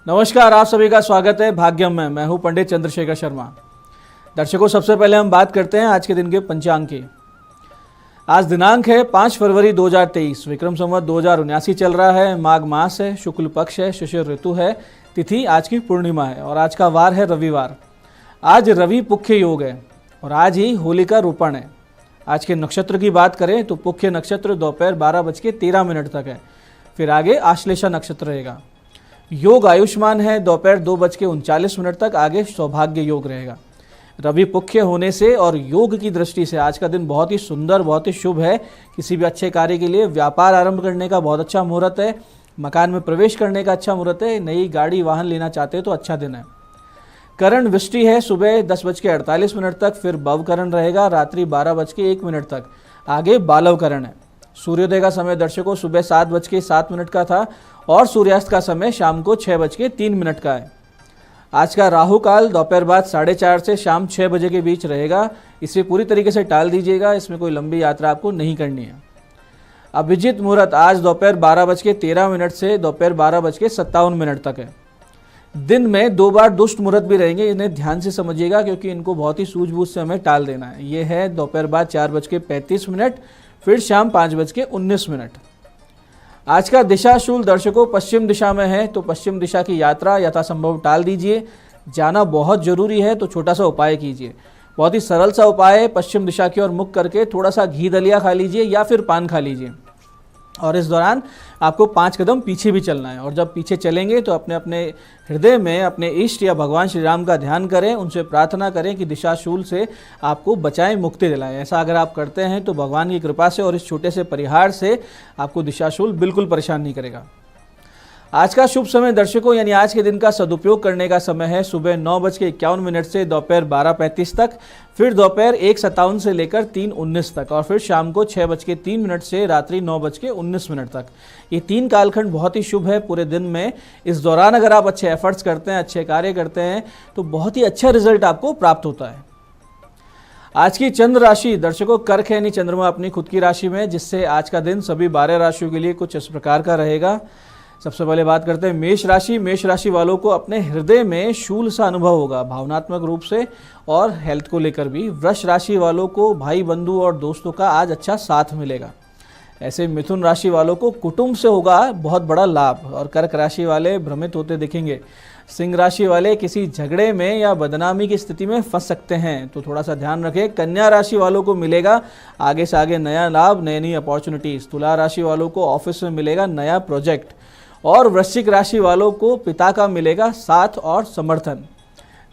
नमस्कार, आप सभी का स्वागत है भाग्यम में। मैं हूं पंडित चंद्रशेखर शर्मा। दर्शकों, सबसे पहले हम बात करते हैं आज के दिन के पंचांग की। आज दिनांक है 5 फरवरी 2023, विक्रम संवत 2079 चल रहा है। माघ मास है, शुक्ल पक्ष है, शिशिर ऋतु है, तिथि आज की पूर्णिमा है और आज का वार है रविवार। आज रवि पुख्य योग है और आज ही होली का रोपण है। आज के नक्षत्र की बात करें तो पुख्य नक्षत्र दोपहर 12:13 तक है, फिर आगे आश्लेषा नक्षत्र रहेगा। योग आयुष्मान है, दोपहर 2:39 तक आगे सौभाग्य योग रहेगा। रवि पुख्य होने से और योग की दृष्टि से आज का दिन बहुत ही सुंदर, बहुत ही शुभ है। किसी भी अच्छे कार्य के लिए, व्यापार आरंभ करने का बहुत अच्छा मुहूर्त है, मकान में प्रवेश करने का अच्छा मुहूर्त है, नई गाड़ी वाहन लेना चाहते हो तो अच्छा दिन है। करण वृष्टि है सुबह 10:48 तक, फिर भवकरण रहेगा रात्रि 12:01 तक, आगे बालव करण है। सूर्योदय का समय दर्शकों सुबह 7:07 का था और सूर्यास्त का समय शाम को 6:03 का है। आज का राहु काल दोपहर बाद 4:30 से शाम 6 बजे के बीच रहेगा। इसे पूरी तरीके से टाल दीजिएगा, इसमें कोई लंबी यात्रा आपको नहीं करनी है। अभिजीत मुहूर्त आज दोपहर 12:13 से दोपहर 12:57 तक है। दिन में 2 बार दुष्ट मुहूर्त भी रहेंगे, इन्हें ध्यान से समझिएगा क्योंकि इनको बहुत ही सूझबूझ से हमें टाल देना है। ये है दोपहर बाद 4:35, फिर शाम 5:19। आज का दिशाशूल दर्शकों पश्चिम दिशा में है, तो पश्चिम दिशा की यात्रा यथासंभव टाल दीजिए। जाना बहुत जरूरी है तो छोटा सा उपाय कीजिए, बहुत ही सरल सा उपाय है। पश्चिम दिशा की ओर मुख करके थोड़ा सा घी दलिया खा लीजिए या फिर पान खा लीजिए और इस दौरान आपको 5 कदम पीछे भी चलना है। और जब पीछे चलेंगे तो अपने अपने हृदय में अपने इष्ट या भगवान श्री राम का ध्यान करें, उनसे प्रार्थना करें कि दिशाशूल से आपको बचाएं, मुक्ति दिलाएं। ऐसा अगर आप करते हैं तो भगवान की कृपा से और इस छोटे से परिहार से आपको दिशाशूल बिल्कुल परेशान नहीं करेगा। आज का शुभ समय दर्शकों यानी आज के दिन का सदुपयोग करने का समय है सुबह 9:51 से दोपहर 12:35 तक, फिर दोपहर 1:57 से लेकर 3:19 तक और फिर शाम को 6:03 से रात्रि 9:19 तक। ये 3 कालखंड बहुत ही शुभ है पूरे दिन में। इस दौरान अगर आप अच्छे एफर्ट्स करते हैं, अच्छे कार्य करते हैं तो बहुत ही अच्छा रिजल्ट आपको प्राप्त होता है। आज की चंद्र राशि दर्शकों कर्क है, यानी चंद्रमा अपनी खुद की राशि में, जिससे आज का दिन सभी 12 राशियों के लिए कुछ इस प्रकार का रहेगा। सबसे पहले बात करते हैं मेष राशि। मेष राशि वालों को अपने हृदय में शूल सा अनुभव होगा भावनात्मक रूप से और हेल्थ को लेकर भी। वृष राशि वालों को भाई बंधु और दोस्तों का आज अच्छा साथ मिलेगा। ऐसे मिथुन राशि वालों को कुटुंब से होगा बहुत बड़ा लाभ और कर्क राशि वाले भ्रमित होते दिखेंगे। सिंह राशि वाले किसी झगड़े में या बदनामी की स्थिति में फंस सकते हैं तो थोड़ा सा ध्यान रखें। कन्या राशि वालों को मिलेगा आगे से आगे नया लाभ, नई अपॉर्चुनिटीज। तुला राशि वालों को ऑफिस में मिलेगा नया प्रोजेक्ट और वृश्चिक राशि वालों को पिता का मिलेगा साथ और समर्थन।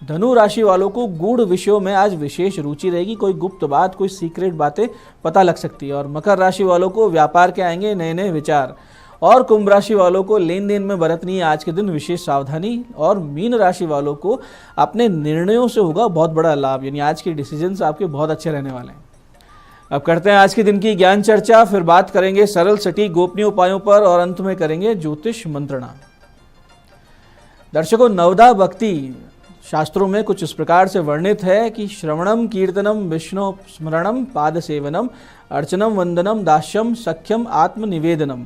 धनु राशि वालों को गूढ़ विषयों में आज विशेष रुचि रहेगी, कोई गुप्त बात, कोई सीक्रेट बातें पता लग सकती है। और मकर राशि वालों को व्यापार के आएंगे नए नए विचार। और कुंभ राशि वालों को लेन देन में बरतनी है आज के दिन विशेष सावधानी। और मीन राशि वालों को अपने निर्णयों से होगा बहुत बड़ा लाभ, यानी आज के डिसीजंस आपके बहुत अच्छे रहने वाले हैं। अब करते हैं आज के दिन की ज्ञान चर्चा, फिर बात करेंगे सरल सटीक गोपनीय उपायों पर और अंत में करेंगे ज्योतिष मंत्रणा। दर्शकों, नवदा भक्ति शास्त्रों में कुछ इस प्रकार से वर्णित है कि श्रवणम कीर्तनम विष्णु स्मरणम पाद सेवनम अर्चनम वंदनम दास्यम सख्यम आत्मनिवेदनम।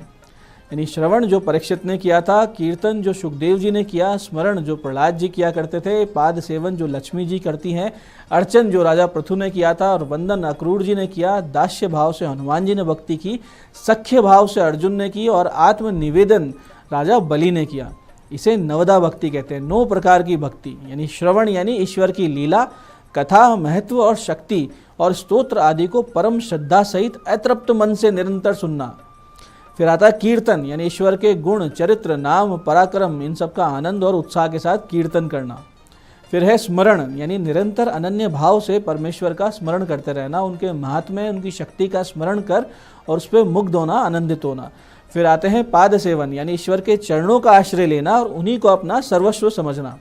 यानी श्रवण जो परीक्षित ने किया था, कीर्तन जो सुखदेव जी ने किया, स्मरण जो प्रहलाद जी किया करते थे, पाद सेवन जो लक्ष्मी जी करती हैं, अर्चन जो राजा पृथु ने किया था और वंदन अक्रूर जी ने किया, दास्य भाव से हनुमान जी ने भक्ति की, सख्य भाव से अर्जुन ने की और आत्मनिवेदन राजा बलि ने किया। इसे नवदा भक्ति कहते हैं। 9 प्रकार की भक्ति यानी श्रवण यानी ईश्वर की लीला, कथा, महत्व और शक्ति और स्तोत्र आदि को परम श्रद्धा सहित अतृप्त मन से निरंतर सुनना। फिर आता है कीर्तन यानी ईश्वर के गुण, चरित्र, नाम, पराक्रम, इन सब का आनंद और उत्साह के साथ कीर्तन करना। फिर है स्मरण यानी निरंतर अनन्य भाव से परमेश्वर का स्मरण करते रहना, उनके महात्म्य, उनकी शक्ति का स्मरण कर और उस पर मुग्ध होना, आनंदित होना। फिर आते हैं पाद सेवन यानी ईश्वर के चरणों का आश्रय लेना और उन्हीं को अपना सर्वस्व समझना।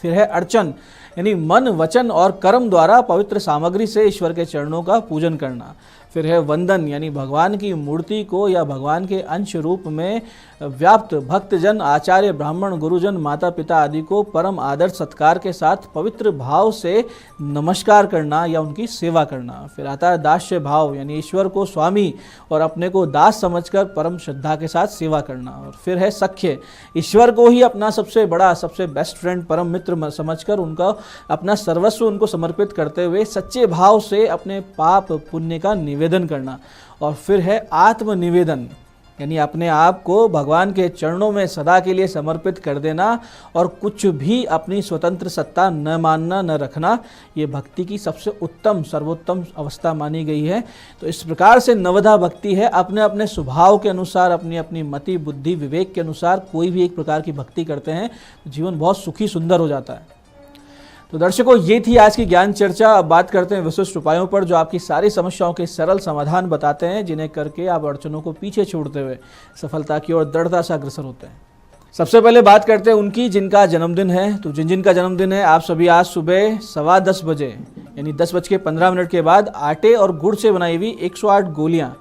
फिर है अर्चन यानी मन, वचन और कर्म द्वारा पवित्र सामग्री से ईश्वर के चरणों का पूजन करना। फिर है वंदन, यानी भगवान की मूर्ति को या भगवान के अंश रूप में व्याप्त भक्तजन, आचार्य, ब्राह्मण, गुरुजन, माता पिता आदि को परम आदर सत्कार के साथ पवित्र भाव से नमस्कार करना या उनकी सेवा करना। फिर आता है दास्य भाव, यानी ईश्वर को स्वामी और अपने को दास समझकर परम श्रद्धा के साथ सेवा करना। और फिर है सख्य, ईश्वर को ही अपना सबसे बड़ा, सबसे बेस्ट फ्रेंड, परम मित्र समझकर उनका अपना सर्वस्व उनको समर्पित करते हुए सच्चे भाव से अपने पाप पुण्य का निवेदन करना। और फिर है आत्मनिवेदन, यानी अपने आप को भगवान के चरणों में सदा के लिए समर्पित कर देना और कुछ भी अपनी स्वतंत्र सत्ता न मानना, न रखना। ये भक्ति की सबसे उत्तम, सर्वोत्तम अवस्था मानी गई है। तो इस प्रकार से नवधा भक्ति है, अपने अपने स्वभाव के अनुसार, अपनी अपनी मति, बुद्धि, विवेक के अनुसार कोई भी एक प्रकार की भक्ति करते हैं तो जीवन बहुत सुखी सुंदर हो जाता है। तो दर्शकों, ये थी आज की ज्ञान चर्चा। अब बात करते हैं विशिष्ट उपायों पर, जो आपकी सारी समस्याओं के सरल समाधान बताते हैं, जिन्हें करके आप अड़चनों को पीछे छोड़ते हुए सफलता की ओर दृढ़ता से अग्रसर होते हैं। सबसे पहले बात करते हैं उनकी जिनका जन्मदिन है। तो जिनका जन्मदिन है, आप सभी आज सुबह 10:15 बजे, यानी 10:15 के बाद आटे और गुड़ से बनाई हुई 108 गोलियाँ,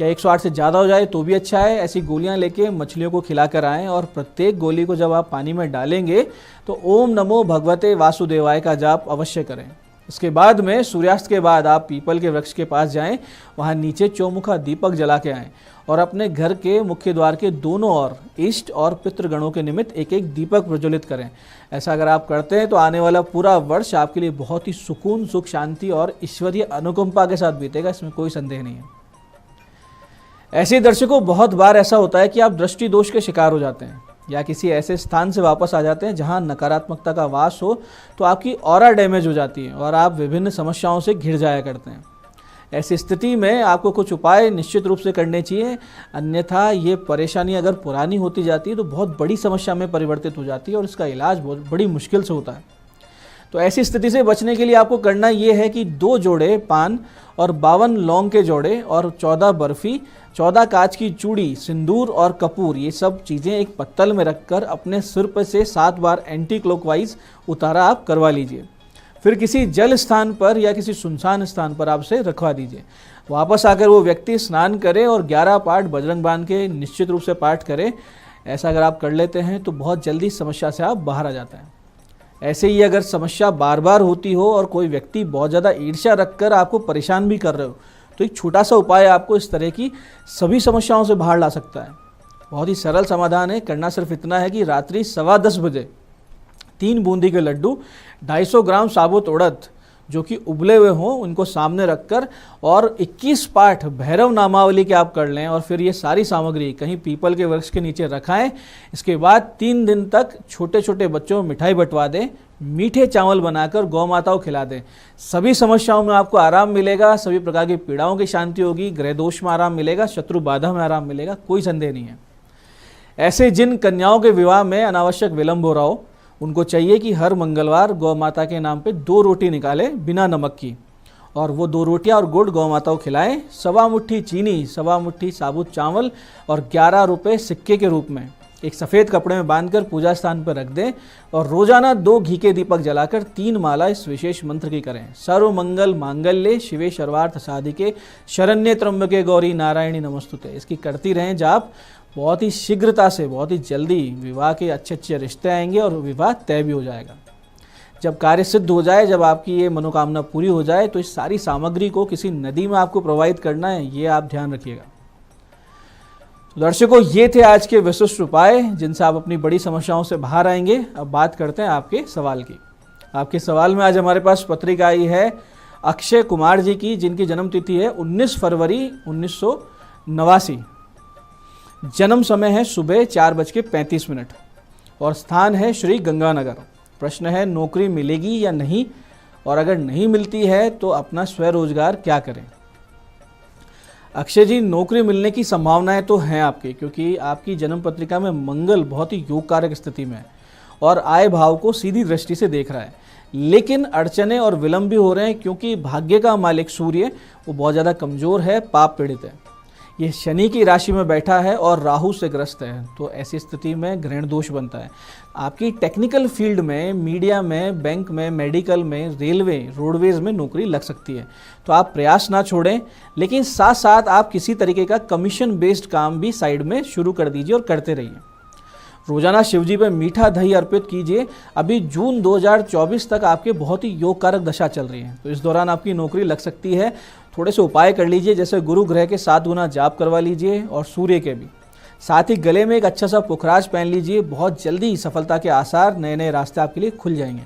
या 108 से ज़्यादा हो जाए तो भी अच्छा है, ऐसी गोलियां लेके मछलियों को खिलाकर आएँ। और प्रत्येक गोली को जब आप पानी में डालेंगे तो ओम नमो भगवते वासुदेवाय का जाप अवश्य करें। इसके बाद में सूर्यास्त के बाद आप पीपल के वृक्ष के पास जाएं, वहां नीचे चौमुखा दीपक जला के आएँ और अपने घर के मुख्य द्वार के दोनों ओर इष्ट और पितृगणों के निमित्त एक एक दीपक प्रज्वलित करें। ऐसा अगर आप करते हैं तो आने वाला पूरा वर्ष आपके लिए बहुत ही सुकून, सुख, शांति और ईश्वरीय अनुकंपा के साथ बीतेगा, इसमें कोई संदेह नहीं है। ऐसे ही दर्शकों, बहुत बार ऐसा होता है कि आप दृष्टि दोष के शिकार हो जाते हैं या किसी ऐसे स्थान से वापस आ जाते हैं जहां नकारात्मकता का वास हो, तो आपकी ऑरा डैमेज हो जाती है और आप विभिन्न समस्याओं से घिर जाया करते हैं। ऐसी स्थिति में आपको कुछ उपाय निश्चित रूप से करने चाहिए, अन्यथा ये परेशानी अगर पुरानी होती जाती है तो बहुत बड़ी समस्या में परिवर्तित हो जाती है और इसका इलाज बहुत बड़ी मुश्किल से होता है। तो ऐसी स्थिति से बचने के लिए आपको करना ये है कि 2 जोड़े पान और 52 लौंग के जोड़े और 14 बर्फी, 14 कांच की चूड़ी, सिंदूर और कपूर, ये सब चीज़ें एक पत्तल में रखकर अपने सिर पर से 7 बार एंटी क्लॉकवाइज उतारा आप करवा लीजिए। फिर किसी जल स्थान पर या किसी सुनसान स्थान पर आप उसे रखवा दीजिए। वापस आकर वो व्यक्ति स्नान करे और 11 पाठ बजरंग बांध के निश्चित रूप से पाठ करे। ऐसा अगर आप कर लेते हैं तो बहुत जल्दी समस्या से आप बाहर आ जाते हैं। ऐसे ही अगर समस्या बार बार होती हो और कोई व्यक्ति बहुत ज़्यादा ईर्ष्या रखकर आपको परेशान भी कर रहे हो, तो एक छोटा सा उपाय आपको इस तरह की सभी समस्याओं से बाहर ला सकता है। बहुत ही सरल समाधान है। करना सिर्फ इतना है कि रात्रि 10:15 बजे 3 बूंदी के लड्डू, 250 ग्राम साबुत उड़द जो कि उबले हुए हों, उनको सामने रखकर और 21 पाठ भैरव नामावली के आप कर लें और फिर ये सारी सामग्री कहीं पीपल के वृक्ष के नीचे रखाएं। इसके बाद 3 दिन तक छोटे छोटे बच्चों में मिठाई बंटवा दें, मीठे चावल बनाकर गौ माताओं खिला दें। सभी समस्याओं में आपको आराम मिलेगा, सभी प्रकार की पीड़ाओं की शांति होगी, ग्रह दोष में आराम मिलेगा, शत्रु बाधा में आराम मिलेगा, कोई संदेह नहीं है। ऐसे जिन कन्याओं के विवाह में अनावश्यक विलंब हो रहा हो, उनको चाहिए कि हर मंगलवार गौ माता के नाम पे 2 रोटी निकालें बिना नमक की, और वो 2 रोटियां और गुड़ गौ माता को खिलाएं। 1.25 मुट्ठी चीनी, 1.25 मुट्ठी साबुत चावल और 11 रुपये सिक्के के रूप में एक सफ़ेद कपड़े में बांधकर पूजा स्थान पर रख दें और रोजाना 2 घी के दीपक जलाकर 3 माला इस विशेष मंत्र की करें। सर्व मंगल मांगल्ये शिवे सर्वार्थ साधिके शरण्ये त्र्यंबके गौरी नारायणी नमस्तुते। इसकी करती रहें जाप। बहुत ही शीघ्रता से, बहुत ही जल्दी विवाह के अच्छे अच्छे रिश्ते आएंगे और विवाह तय भी हो जाएगा। जब कार्य सिद्ध हो जाए, जब आपकी ये मनोकामना पूरी हो जाए, तो इस सारी सामग्री को किसी नदी में आपको प्रवाहित करना है, ये आप ध्यान रखिएगा। दर्शकों, ये थे आज के विशिष्ट उपाय जिनसे आप अपनी बड़ी समस्याओं से बाहर आएंगे। अब बात करते हैं आपके सवाल की। आपके सवाल में आज हमारे पास पत्रिका आई है अक्षय कुमार जी की, जिनकी जन्म तिथि है 19 फरवरी 1989। जन्म समय है सुबह 4:35 और स्थान है श्री गंगानगर। प्रश्न है नौकरी मिलेगी या नहीं, और अगर नहीं मिलती है तो अपना स्वरोजगार क्या करें। अक्षय जी, नौकरी मिलने की संभावनाएं तो हैं आपकी, क्योंकि आपकी जन्म पत्रिका में मंगल बहुत ही योग कारक स्थिति में है और आय भाव को सीधी दृष्टि से देख रहा है। लेकिन अड़चने और विलंब भी हो रहे हैं, क्योंकि भाग्य का मालिक सूर्य वो बहुत ज़्यादा कमज़ोर है, पाप पीड़ित है। ये शनि की राशि में बैठा है और राहु से ग्रस्त है, तो ऐसी स्थिति में ग्रहण दोष बनता है। आपकी टेक्निकल फील्ड में, मीडिया में, बैंक में, मेडिकल में, रेलवे, रोडवेज में नौकरी लग सकती है, तो आप प्रयास ना छोड़ें। लेकिन साथ साथ आप किसी तरीके का कमीशन बेस्ड काम भी साइड में शुरू कर दीजिए और करते रहिए। रोजाना शिवजी पे मीठा दही अर्पित कीजिए। अभी जून 2024 तक आपके बहुत ही योग कारक दशा चल रही है, तो इस दौरान आपकी नौकरी लग सकती है। थोड़े से उपाय कर लीजिए, जैसे गुरु ग्रह के 7 गुना जाप करवा लीजिए और सूर्य के भी। साथ ही गले में एक अच्छा सा पुखराज पहन लीजिए, बहुत जल्दी सफलता के आसार, नए नए रास्ते आपके लिए खुल जाएंगे।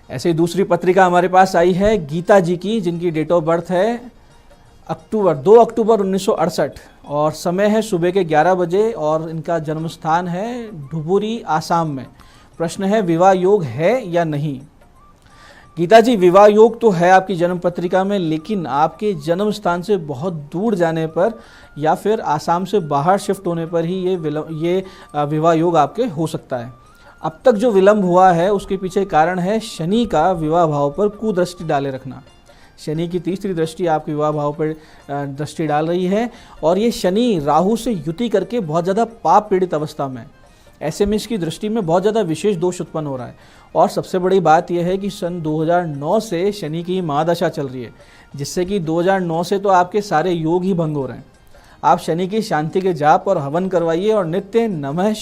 ऐसे ही दूसरी पत्रिका हमारे पास आई है गीता जी की, जिनकी डेट ऑफ बर्थ है 2 अक्टूबर 1968 और समय है सुबह के 11 बजे और इनका जन्म स्थान है धुबुरी, आसाम में। प्रश्न है, विवाह योग है या नहीं? गीता जी, विवाह योग तो है आपकी जन्म पत्रिका में, लेकिन आपके जन्म स्थान से बहुत दूर जाने पर या फिर आसाम से बाहर शिफ्ट होने पर ही ये विवाह योग आपके हो सकता है। अब तक जो विलंब हुआ है उसके पीछे कारण है शनि का विवाह भाव पर कुदृष्टि डाले रखना। शनि की तीसरी दृष्टि आपके विवाह भाव पर दृष्टि डाल रही है और ये शनि राहु से युति करके बहुत ज़्यादा पाप पीड़ित अवस्था में, ऐसे में इसकी दृष्टि में बहुत ज़्यादा विशेष दोष उत्पन्न हो रहा है। और सबसे बड़ी बात यह है कि सन 2009 से शनि की महादशा चल रही है, जिससे कि 2009 से तो आपके सारे योग ही भंग हो रहे हैं। आप शनि की शांति के जाप और हवन करवाइए और नित्य नमः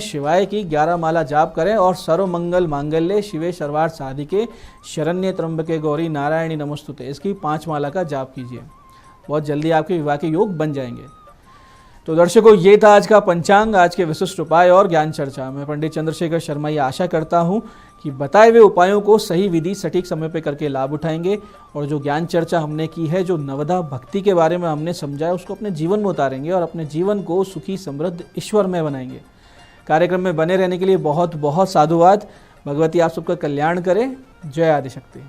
शिवाय की 11 माला जाप करें और सर्व मंगल मांगल्ये शिवे सर्वार्थ साधिके शरण्ये त्र्यंबके गौरी नारायणी नमोस्तुते, इसकी 5 माला का जाप कीजिए। बहुत जल्दी आपके विवाह के योग बन जाएंगे। तो दर्शकों, ये था आज का पंचांग, आज के विशिष्ट उपाय और ज्ञान चर्चा। मैं पंडित चंद्रशेखर शर्मा ये आशा करता हूँ कि बताए हुए उपायों को सही विधि सटीक समय पर करके लाभ उठाएंगे और जो ज्ञान चर्चा हमने की है, जो नवधा भक्ति के बारे में हमने समझाया, उसको अपने जीवन में उतारेंगे और अपने जीवन को सुखी, समृद्ध, ईश्वरमय बनाएंगे। कार्यक्रम में बने रहने के लिए बहुत बहुत साधुवाद। भगवती आप सबका कल्याण करे। जय आदिशक्ति।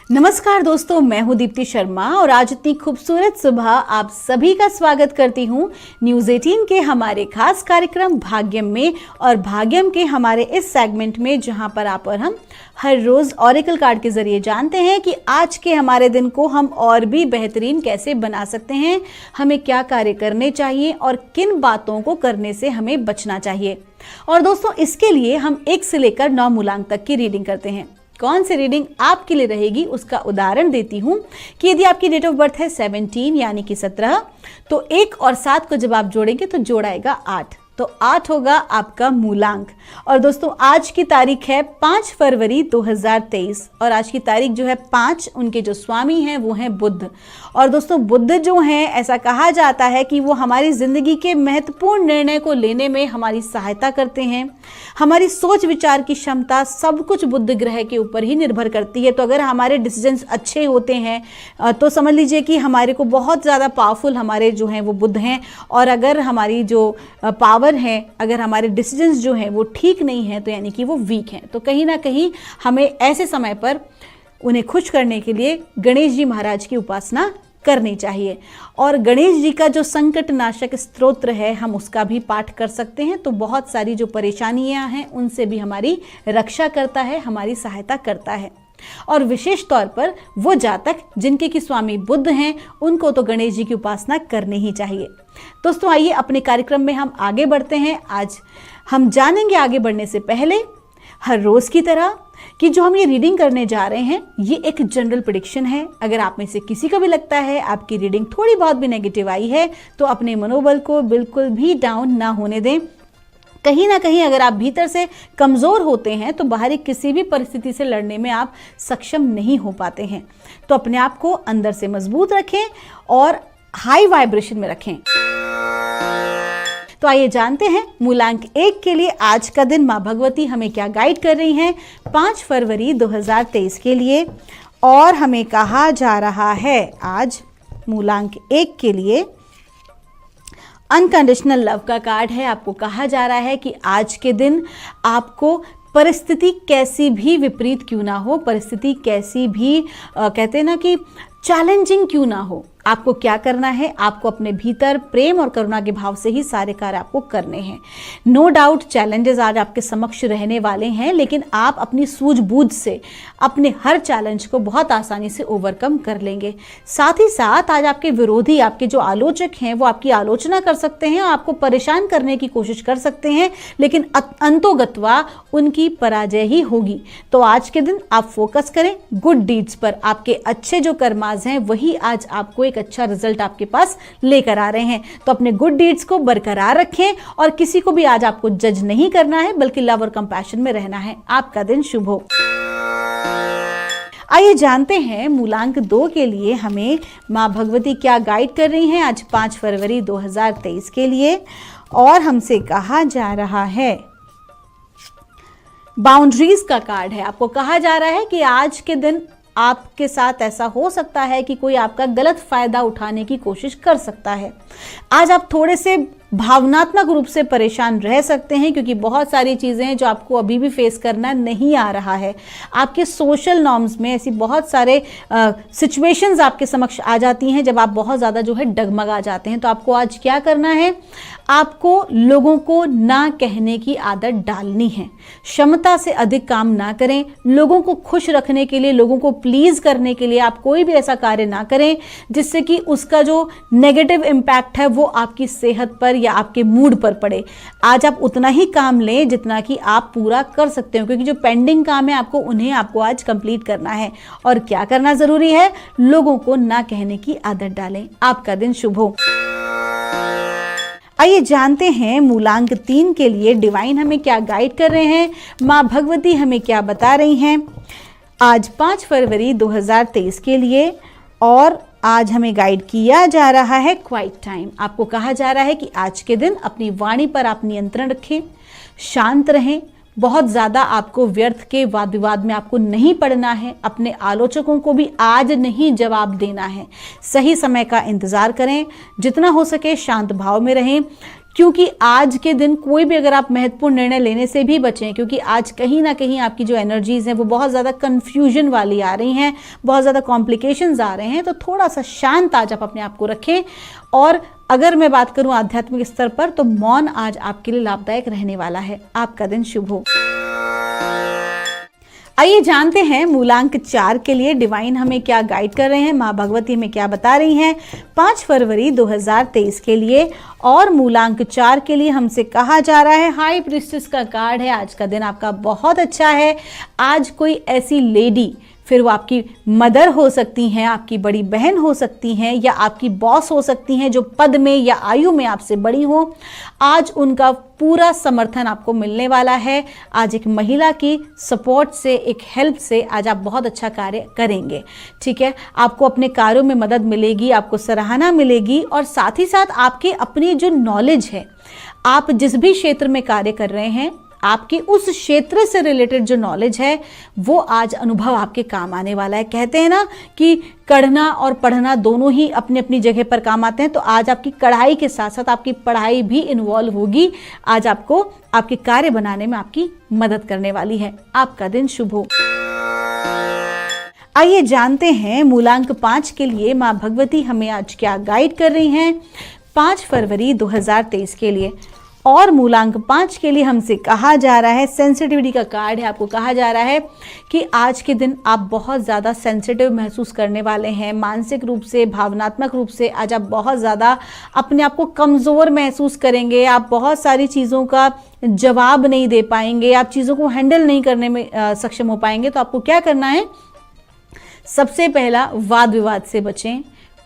नमस्कार दोस्तों, मैं हूं दीप्ति शर्मा और आज इतनी खूबसूरत सुबह आप सभी का स्वागत करती हूं न्यूज़ 18 के हमारे खास कार्यक्रम भाग्यम में। और भाग्यम के हमारे इस सेगमेंट में जहां पर आप और हम हर रोज ऑरेकल कार्ड के जरिए जानते हैं कि आज के हमारे दिन को हम और भी बेहतरीन कैसे बना सकते हैं, हमें क्या कार्य करने चाहिए और किन बातों को करने से हमें बचना चाहिए। और दोस्तों, इसके लिए हम 1 से लेकर 9 मूलांक तक की रीडिंग करते हैं। कौन सी रीडिंग आपके लिए रहेगी उसका उदाहरण देती हूं कि यदि आपकी डेट ऑफ बर्थ है 17 यानी कि 17, तो 1 और 7 को जब आप जोड़ेंगे तो जोड़ाएगा 8, तो 8 होगा आपका मूलांक। और दोस्तों, आज की तारीख है 5 फरवरी 2023 और आज की तारीख जो है 5, उनके जो स्वामी हैं वो हैं बुध। और दोस्तों, बुध जो हैं, ऐसा कहा जाता है कि वो हमारी ज़िंदगी के महत्वपूर्ण निर्णय को लेने में हमारी सहायता करते हैं। हमारी सोच विचार की क्षमता सब कुछ बुध ग्रह के ऊपर ही निर्भर करती है। तो अगर हमारे डिसीजंस अच्छे होते हैं तो समझ लीजिए कि हमारे को बहुत ज़्यादा पावरफुल हमारे जो हैं वो बुध हैं। और अगर हमारी जो पावर है, अगर हमारे डिसीजंस जो हैं वो ठीक नहीं है तो यानी कि वो वीक हैं। तो कहीं ना कहीं हमें ऐसे समय पर उन्हें खुश करने के लिए गणेश जी महाराज की उपासना करनी चाहिए। और गणेश जी का जो संकट नाशक स्तोत्र है, हम उसका भी पाठ कर सकते हैं। तो बहुत सारी जो परेशानियां हैं उनसे भी हमारी रक्षा करता है, हमारी सहायता करता है। और विशेष तौर पर वो जातक जिनके की स्वामी बुध हैं, उनको तो गणेश जी की उपासना करनी ही चाहिए। दोस्तों, आइए अपने कार्यक्रम में हम आगे बढ़ते हैं। आज हम जानेंगे आगे बढ़ने से पहले हर रोज की तरह कि जो हम ये रीडिंग करने जा रहे हैं ये एक जनरल प्रेडिक्शन है। अगर आप में से किसी को भी लगता है आपकी रीडिंग थोड़ी बहुत भी नेगेटिव आई है तो अपने मनोबल को बिल्कुल भी डाउन ना होने दें। कहीं ना कहीं अगर आप भीतर से कमज़ोर होते हैं तो बाहरी किसी भी परिस्थिति से लड़ने में आप सक्षम नहीं हो पाते हैं। तो अपने आप को अंदर से मजबूत रखें और हाई वाइब्रेशन में रखें। तो आइए जानते हैं मूलांक 1 के लिए आज का दिन माँ भगवती हमें क्या गाइड कर रही हैं 5 फरवरी 2023 के लिए। और हमें कहा जा रहा है आज मूलांक 1 के लिए अनकंडीशनल लव का कार्ड है। आपको कहा जा रहा है कि आज के दिन आपको परिस्थिति कैसी भी विपरीत क्यों ना हो, परिस्थिति कैसी भी कहते हैं ना कि चैलेंजिंग क्यों ना हो, आपको क्या करना है, आपको अपने भीतर प्रेम और करुणा के भाव से ही सारे कार्य आपको करने हैं। नो डाउट चैलेंजेस आज आपके समक्ष रहने वाले हैं, लेकिन आप अपनी सूझबूझ से अपने हर चैलेंज को बहुत आसानी से ओवरकम कर लेंगे। साथ ही साथ आज आपके विरोधी, आपके जो आलोचक हैं, वो आपकी आलोचना कर सकते हैं, आपको परेशान करने की कोशिश कर सकते हैं, लेकिन अंतोगत्वा उनकी पराजय ही होगी। तो आज के दिन आप फोकस करें गुड डीड्स पर। आपके अच्छे जो कर्माज हैं वही आज आपको एक अच्छा रिजल्ट आपके पास लेकर आ रहे हैं। तो अपने गुड डीड्स को बरकरार रखें और किसी को भी आज आपको जज नहीं करना है, बल्कि लव और कंपैशन में रहना है। आपका दिन शुभ हो। आइए जानते हैं मूलांक 2 के लिए हमें माँ भगवती क्या गाइड कर रही हैं आज 5 फरवरी 2023 के लिए। और हमसे कहा जा रहा है, बाउंड्रीज का कार्ड है। आपको कहा जा रहा है कि आज के दिन आपके साथ ऐसा हो सकता है कि कोई आपका गलत फायदा उठाने की कोशिश कर सकता है। आज आप थोड़े से भावनात्मक रूप से परेशान रह सकते हैं, क्योंकि बहुत सारी चीज़ें हैं जो आपको अभी भी फेस करना नहीं आ रहा है। आपके सोशल नॉर्म्स में ऐसी बहुत सारे सिचुएशंस आपके समक्ष आ जाती हैं जब आप बहुत ज़्यादा जो है डगमगा जाते हैं। तो आपको आज क्या करना है, आपको लोगों को ना कहने की आदत डालनी है। क्षमता से अधिक काम ना करें। लोगों को खुश रखने के लिए, लोगों को प्लीज़ करने के लिए आप कोई भी ऐसा कार्य ना करें जिससे कि उसका जो नेगेटिव इम्पैक्ट है वो आपकी सेहत पर या आपके मूड पर पड़े। आज आप उतना ही काम लें जितना कि आप पूरा कर सकते हो, क्योंकि जो पेंडिंग काम है आपको आज कंप्लीट करना है। और क्या करना जरूरी है, लोगों को ना कहने की आदत डालें। आपका दिन शुभ हो। आइए जानते हैं मूलांक 3 के लिए डिवाइन हमें क्या गाइड कर रहे हैं, माँ भगवती हमें क्या बता रही हैं आज 5 फरवरी 2023 के लिए। और आज हमें गाइड किया जा रहा है क्वाइट टाइम। आपको कहा जा रहा है कि आज के दिन अपनी वाणी पर आप नियंत्रण रखें, शांत रहें। बहुत ज़्यादा आपको व्यर्थ के वाद विवाद में आपको नहीं पड़ना है। अपने आलोचकों को भी आज नहीं जवाब देना है। सही समय का इंतज़ार करें, जितना हो सके शांत भाव में रहें, क्योंकि आज के दिन कोई भी अगर आप महत्वपूर्ण निर्णय लेने से भी बचें, क्योंकि आज कहीं ना कहीं आपकी जो एनर्जीज हैं वो बहुत ज़्यादा कन्फ्यूजन वाली आ रही हैं, बहुत ज़्यादा कॉम्प्लिकेशंस आ रहे हैं। तो थोड़ा सा शांत आज आप अपने आप को रखें। और अगर मैं बात करूं आध्यात्मिक स्तर पर, तो मौन आज आपके लिए लाभदायक रहने वाला है। आपका दिन शुभ हो। आइए जानते हैं मूलांक 4 के लिए डिवाइन हमें क्या गाइड कर रहे हैं, माँ भगवती हमें क्या बता रही हैं 5 फरवरी 2023 के लिए। और मूलांक 4 के लिए हमसे कहा जा रहा है, हाई प्रीस्टेस का कार्ड है। आज का दिन आपका बहुत अच्छा है। आज कोई ऐसी लेडी, फिर वो आपकी मदर हो सकती हैं, आपकी बड़ी बहन हो सकती हैं, या आपकी बॉस हो सकती हैं जो पद में या आयु में आपसे बड़ी हो, आज उनका पूरा समर्थन आपको मिलने वाला है। आज एक महिला की सपोर्ट से, एक हेल्प से आज आप बहुत अच्छा कार्य करेंगे। ठीक है, आपको अपने कार्यों में मदद मिलेगी, आपको सराहना मिलेगी। और साथ ही साथ आपकी अपनी जो नॉलेज है, आप जिस भी क्षेत्र में कार्य कर रहे हैं, आपकी उस क्षेत्र से रिलेटेड जो नॉलेज है वो आज अनुभव आपके काम आने वाला है। कहते हैं ना कि कढ़ना और पढ़ना दोनों ही अपनी अपनी जगह पर काम आते हैं। तो आज आपकी कढ़ाई के साथ साथ आपकी पढ़ाई भी इन्वॉल्व होगी। आज आपको आपके कार्य बनाने में आपकी मदद करने वाली है। आपका दिन शुभ हो। आइए जानते हैं मूलांक 5 के लिए माँ भगवती हमें आज क्या गाइड कर रही हैं 5 फरवरी 2023 के लिए। और मूलांक 5 के लिए हमसे कहा जा रहा है, सेंसिटिविटी का कार्ड है। आपको कहा जा रहा है कि आज के दिन आप बहुत ज़्यादा सेंसिटिव महसूस करने वाले हैं, मानसिक रूप से, भावनात्मक रूप से। आज आप बहुत ज़्यादा अपने आप को कमज़ोर महसूस करेंगे। आप बहुत सारी चीज़ों का जवाब नहीं दे पाएंगे, आप चीज़ों को हैंडल नहीं करने में सक्षम हो पाएंगे। तो आपको क्या करना है, सबसे पहला वाद विवाद से बचें,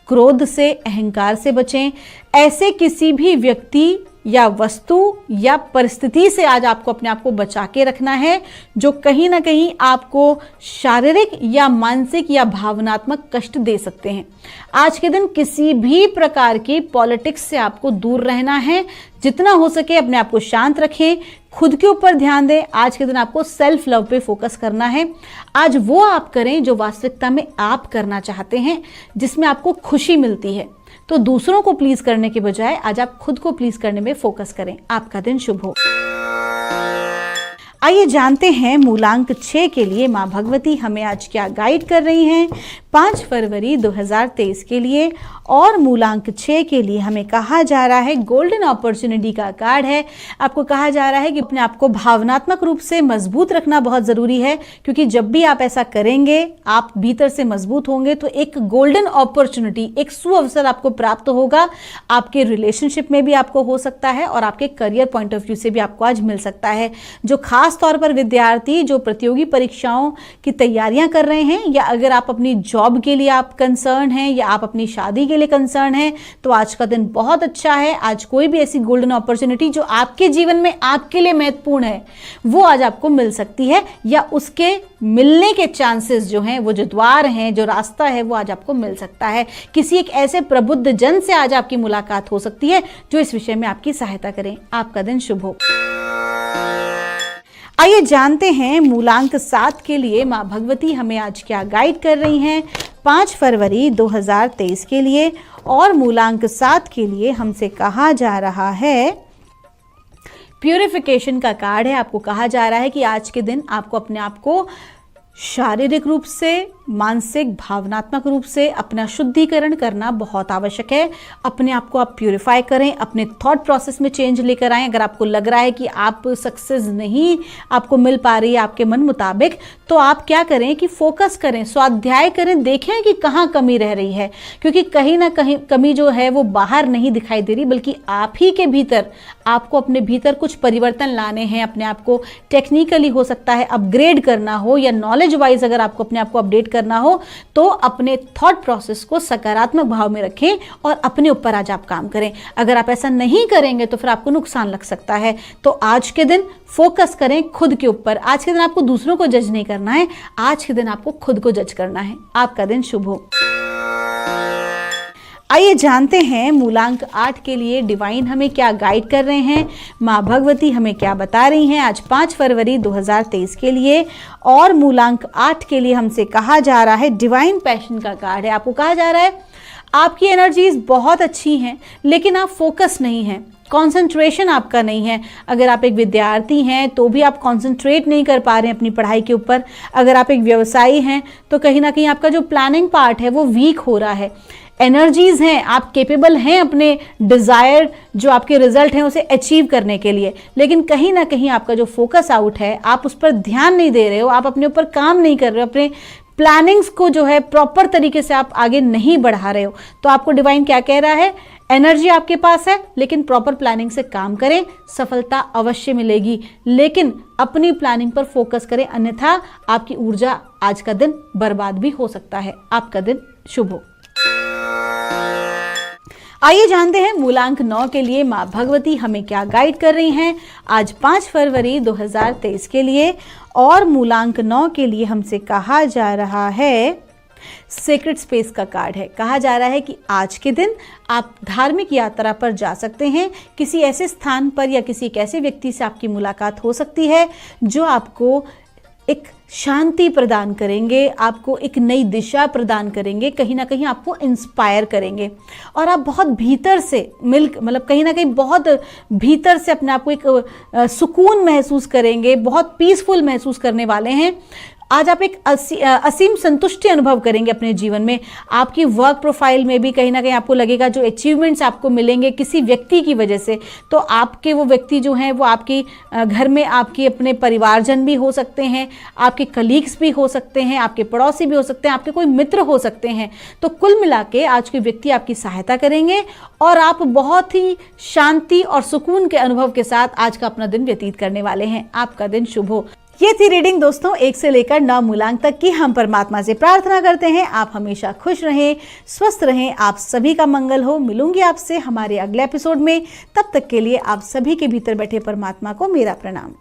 क्रोध से, अहंकार से बचें। ऐसे किसी भी व्यक्ति या वस्तु या परिस्थिति से आज आपको अपने आप को बचा के रखना है जो कहीं ना कहीं आपको शारीरिक या मानसिक या भावनात्मक कष्ट दे सकते हैं। आज के दिन किसी भी प्रकार की पॉलिटिक्स से आपको दूर रहना है। जितना हो सके अपने आप को शांत रखें, खुद के ऊपर ध्यान दें। आज के दिन आपको सेल्फ लव पे फोकस करना है। आज वो आप करें जो वास्तविकता में आप करना चाहते हैं, जिसमें आपको खुशी मिलती है। तो दूसरों को प्लीज करने के बजाय आज आप खुद को प्लीज करने में फोकस करें। आपका दिन शुभ हो। आइए जानते हैं मूलांक 6 के लिए माँ भगवती हमें आज क्या गाइड कर रही हैं 5 फरवरी 2023 के लिए। और मूलांक 6 के लिए हमें कहा जा रहा है गोल्डन अपॉर्चुनिटी का कार्ड है। आपको कहा जा रहा है कि अपने आप को भावनात्मक रूप से मजबूत रखना बहुत ज़रूरी है, क्योंकि जब भी आप ऐसा करेंगे, आप भीतर से मजबूत होंगे तो एक गोल्डन अपॉर्चुनिटी, एक सुअवसर आपको प्राप्त होगा। आपके रिलेशनशिप में भी आपको हो सकता है और आपके करियर पॉइंट ऑफ व्यू से भी आपको आज मिल सकता है। जो खास तौर पर विद्यार्थी जो प्रतियोगी परीक्षाओं की तैयारियां कर रहे हैं, या अगर आप अपनी जॉब के लिए आप कंसर्न हैं, या आप अपनी शादी के लिए कंसर्न हैं, तो आज का दिन बहुत अच्छा है। आज कोई भी ऐसी गोल्डन अपॉर्चुनिटी जो आपके जीवन में आपके लिए महत्वपूर्ण है, वो आज आपको मिल सकती है, या उसके मिलने के चांसेस जो हैं, वो जो द्वार हैं, जो रास्ता है, वो आज आपको मिल सकता है। किसी एक ऐसे प्रबुद्ध जन से आज आपकी मुलाकात हो सकती है जो इस विषय में आपकी सहायता करें। आपका दिन शुभ हो। आइए जानते हैं मूलांक 7 के लिए माँ भगवती हमें आज क्या गाइड कर रही हैं 5 फरवरी 2023 के लिए। और मूलांक 7 के लिए हमसे कहा जा रहा है प्यूरिफिकेशन का कार्ड है। आपको कहा जा रहा है कि आज के दिन आपको अपने आप को शारीरिक रूप से, मानसिक, भावनात्मक रूप से अपना शुद्धिकरण करना बहुत आवश्यक है। अपने आप को आप प्यूरिफाई करें, अपने थॉट प्रोसेस में चेंज लेकर आएं। अगर आपको लग रहा है कि आप सक्सेस नहीं आपको मिल पा रही है आपके मन मुताबिक, तो आप क्या करें कि फोकस करें, स्वाध्याय करें, देखें कि कहाँ कमी रह रही है, क्योंकि कहीं ना कहीं कमी जो है वो बाहर नहीं दिखाई दे रही, बल्कि आप ही के भीतर, आपको अपने भीतर कुछ परिवर्तन लाने हैं। अपने आप को टेक्निकली हो सकता है अपग्रेड करना हो, या नॉलेज वाइज अगर आपको अपने आप को अपडेट करना हो, तो अपने थॉट प्रोसेस को सकारात्मक भाव में रखें और अपने ऊपर आज आप काम करें। अगर आप ऐसा नहीं करेंगे तो फिर आपको नुकसान लग सकता है। तो आज के दिन फोकस करें खुद के ऊपर। आज के दिन आपको दूसरों को जज नहीं करना है, आज के दिन आपको खुद को जज करना है। आपका दिन शुभ हो। आइए जानते हैं मूलांक 8 के लिए डिवाइन हमें क्या गाइड कर रहे हैं, माँ भगवती हमें क्या बता रही हैं आज 5 फरवरी 2023 के लिए। और मूलांक 8 के लिए हमसे कहा जा रहा है डिवाइन पैशन का कार्ड है। आपको कहा जा रहा है आपकी एनर्जीज बहुत अच्छी हैं, लेकिन आप फोकस नहीं हैं, कंसंट्रेशन आपका नहीं है। अगर आप एक विद्यार्थी हैं तो भी आप कंसंट्रेट नहीं कर पा रहे हैं अपनी पढ़ाई के ऊपर। अगर आप एक व्यवसायी हैं तो कहीं ना कहीं आपका जो प्लानिंग पार्ट है वो वीक हो रहा है। एनर्जीज हैं, आप केपेबल हैं अपने डिज़ायर जो आपके रिजल्ट हैं उसे अचीव करने के लिए, लेकिन कहीं ना कहीं आपका जो फोकस आउट है, आप उस पर ध्यान नहीं दे रहे हो, आप अपने ऊपर काम नहीं कर रहे हो, अपने प्लानिंग्स को जो है प्रॉपर तरीके से आप आगे नहीं बढ़ा रहे हो। तो आपको डिवाइन क्या कह रहा है, एनर्जी आपके पास है, लेकिन प्रॉपर प्लानिंग से काम करें, सफलता अवश्य मिलेगी, लेकिन अपनी प्लानिंग पर फोकस करें, अन्यथा आपकी ऊर्जा आज का दिन बर्बाद भी हो सकता है। आपका दिन शुभ हो। आइए जानते हैं मूलांक 9 के लिए माँ भगवती हमें क्या गाइड कर रही हैं आज 5 फरवरी 2023 के लिए। और मूलांक 9 के लिए हमसे कहा जा रहा है सीक्रेट स्पेस का कार्ड है। कहा जा रहा है कि आज के दिन आप धार्मिक यात्रा पर जा सकते हैं। किसी ऐसे स्थान पर या किसी एक ऐसे व्यक्ति से आपकी मुलाकात हो सकती है जो आपको एक शांति प्रदान करेंगे, आपको एक नई दिशा प्रदान करेंगे, कहीं ना कहीं आपको इंस्पायर करेंगे, और आप बहुत भीतर से मतलब कहीं ना कहीं बहुत भीतर से अपने आप को एक सुकून महसूस करेंगे, बहुत पीसफुल महसूस करने वाले हैं। आज आप एक असीम संतुष्टि अनुभव करेंगे अपने जीवन में। आपकी वर्क प्रोफाइल में भी कहीं ना कहीं आपको लगेगा जो अचीवमेंट्स आपको मिलेंगे किसी व्यक्ति की वजह से, तो आपके वो व्यक्ति जो हैं वो आपकी घर में आपके अपने परिवारजन भी हो सकते हैं, आपके कलीग्स भी हो सकते हैं, आपके पड़ोसी भी हो सकते हैं, आपके कोई मित्र हो सकते हैं। तो कुल मिला के आज कोई व्यक्ति आपकी सहायता करेंगे और आप बहुत ही शांति और सुकून के अनुभव के साथ आज का अपना दिन व्यतीत करने वाले हैं। आपका दिन शुभ हो। ये थी रीडिंग दोस्तों 1 से लेकर 9 मूलांक तक की। हम परमात्मा से प्रार्थना करते हैं आप हमेशा खुश रहें, स्वस्थ रहें, आप सभी का मंगल हो। मिलूंगी आपसे हमारे अगले एपिसोड में, तब तक के लिए आप सभी के भीतर बैठे परमात्मा को मेरा प्रणाम।